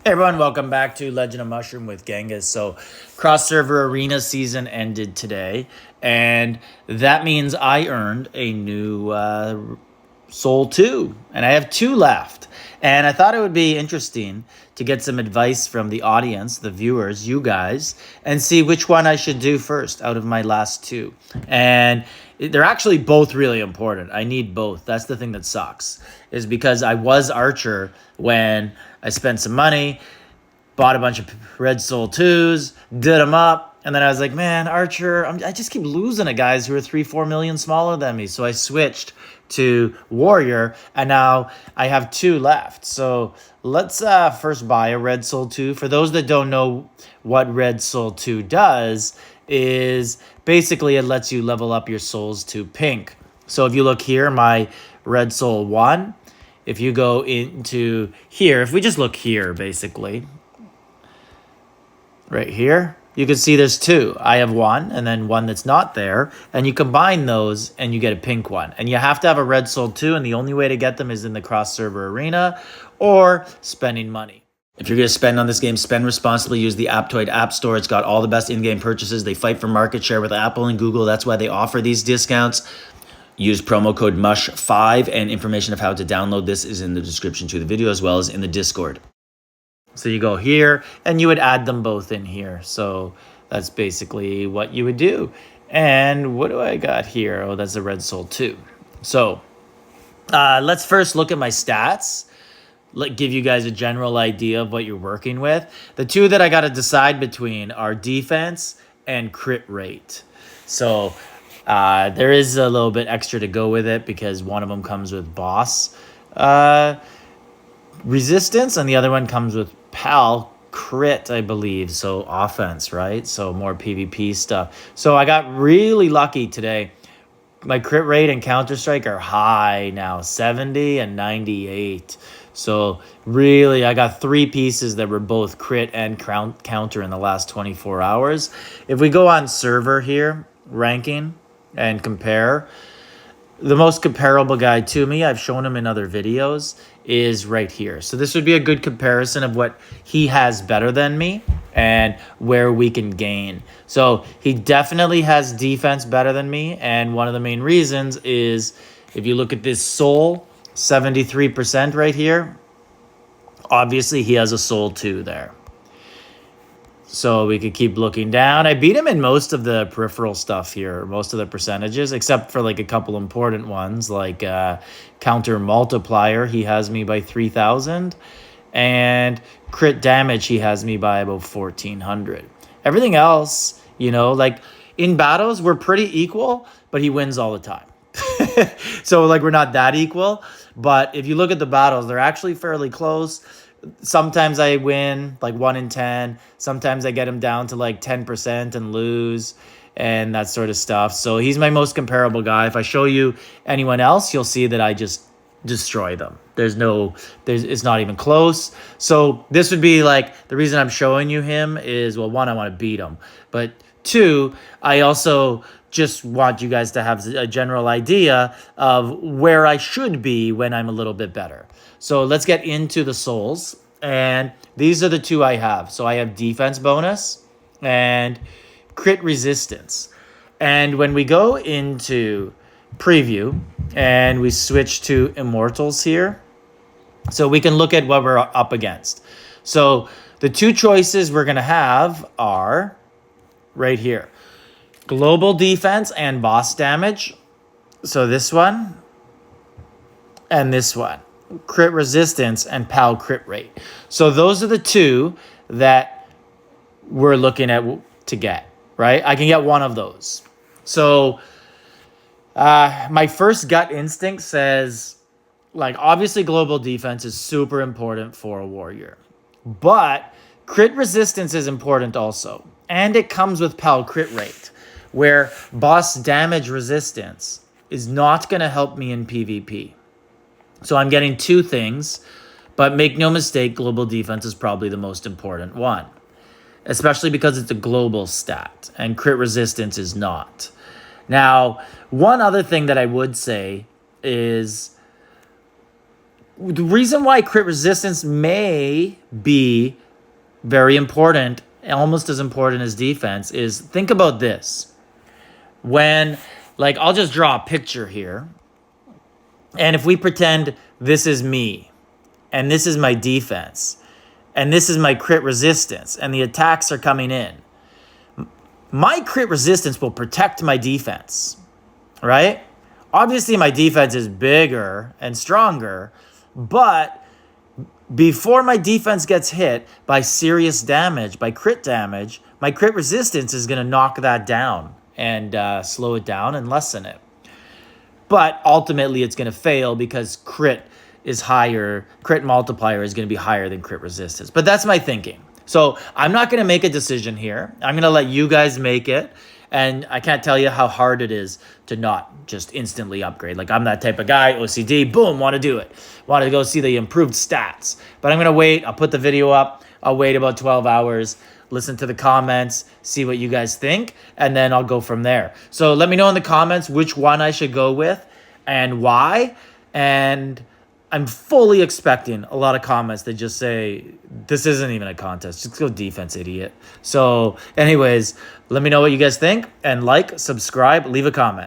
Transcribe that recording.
Hey everyone, welcome back to Legend of Mushroom with Genghis. So, cross server arena season ended today, and that means I earned a new Soul 2, and I have 2 left. And I thought it would be interesting to get some advice from the audience, the viewers, you guys, and see which one I should do first out of my last 2. And they're actually both really important. I need both. That's the thing that sucks, is because I was Archer when I spent some money, bought a bunch of Red Soul 2s, did them up, and then I was like, man, Archer, I just keep losing to guys who are 3-4 million smaller than me. So I switched to Warrior, and now I have 2 left. So let's first buy a Red Soul 2. For those that don't know what Red Soul 2 does, is basically it lets you level up your souls to pink. So if you look here, my Red Soul 1, if you go into here, if we just look here, basically, right here, you can see there's 2. I have 1 and then 1 that's not there, and you combine those and you get a pink one. And you have to have a Red Soul 2, and the only way to get them is in the cross server arena or spending money. If you're going to spend on this game, spend responsibly. Use the Apptoid App Store. It's got all the best in-game purchases. They fight for market share with Apple and Google. That's why they offer these discounts. Use promo code MUSH5, and information of how to download this is in the description to the video as well as in the Discord. So you go here, and you would add them both in here. So that's basically what you would do. And what do I got here? Oh, that's a Red Soul 2. So let's first look at my stats. Give you guys a general idea of what you're working with. The 2 that I got to decide between are defense and crit rate. So there is a little bit extra to go with it because one of them comes with boss resistance, and the other one comes with pal crit, I believe. So offense, right? So more PvP stuff. So I got really lucky today. My crit rate and Counter-Strike are high now, 70 and 98. So really, I got 3 pieces that were both crit and counter in the last 24 hours. If we go on server here, ranking, and compare, the most comparable guy to me, I've shown him in other videos, is right here. So this would be a good comparison of what he has better than me and where we can gain. So he definitely has defense better than me, and one of the main reasons is if you look at this soul, 73% right here, obviously he has a soul 2 there. So we could keep looking down. I beat him in most of the peripheral stuff here, most of the percentages, except for like a couple important ones, like counter multiplier, he has me by 3,000. And crit damage, he has me by about 1,400. Everything else, like in battles, we're pretty equal, but he wins all the time. So like we're not that equal. But if you look at the battles, they're actually fairly close. Sometimes I win like 1 in 10. Sometimes I get him down to like 10% and lose and that sort of stuff. So he's my most comparable guy. If I show you anyone else, you'll see that I just destroy them. It's not even close. So this would be like, the reason I'm showing you him is, well, 1, I want to beat him. But 2, I also just want you guys to have a general idea of where I should be when I'm a little bit better. So let's get into the souls. And these are the 2 I have. So I have defense bonus and crit resistance. And when we go into preview and we switch to immortals here, so we can look at what we're up against. So the 2 choices we're going to have are right here. Global defense and boss damage. So this one and this one. Crit resistance and PAL crit rate. So those are the 2 that we're looking at to get, right? I can get one of those. So my first gut instinct says, like, obviously global defense is super important for a warrior, but crit resistance is important also. And it comes with PAL crit rate, where boss damage resistance is not going to help me in PvP. So I'm getting 2 things, but make no mistake, global defense is probably the most important one, especially because it's a global stat and crit resistance is not. Now, one other thing that I would say is the reason why crit resistance may be very important, almost as important as defense, is think about this. When, like, I'll just draw a picture here. And if we pretend this is me, and this is my defense, and this is my crit resistance, and the attacks are coming in, my crit resistance will protect my defense, right? Obviously, my defense is bigger and stronger, but before my defense gets hit by serious damage, by crit damage, my crit resistance is going to knock that down and slow it down and lessen it. But ultimately, it's going to fail because crit is higher. Crit multiplier is going to be higher than crit resistance. But that's my thinking. So I'm not going to make a decision here. I'm going to let you guys make it. And I can't tell you how hard it is to not just instantly upgrade. Like, I'm that type of guy, OCD, boom, want to do it. Want to go see the improved stats. But I'm going to wait. I'll put the video up. I'll wait about 12 hours, listen to the comments, see what you guys think, and then I'll go from there. So let me know in the comments which one I should go with and why. And I'm fully expecting a lot of comments that just say, this isn't even a contest. Just go defense, idiot. So anyways, let me know what you guys think, and like, subscribe, leave a comment.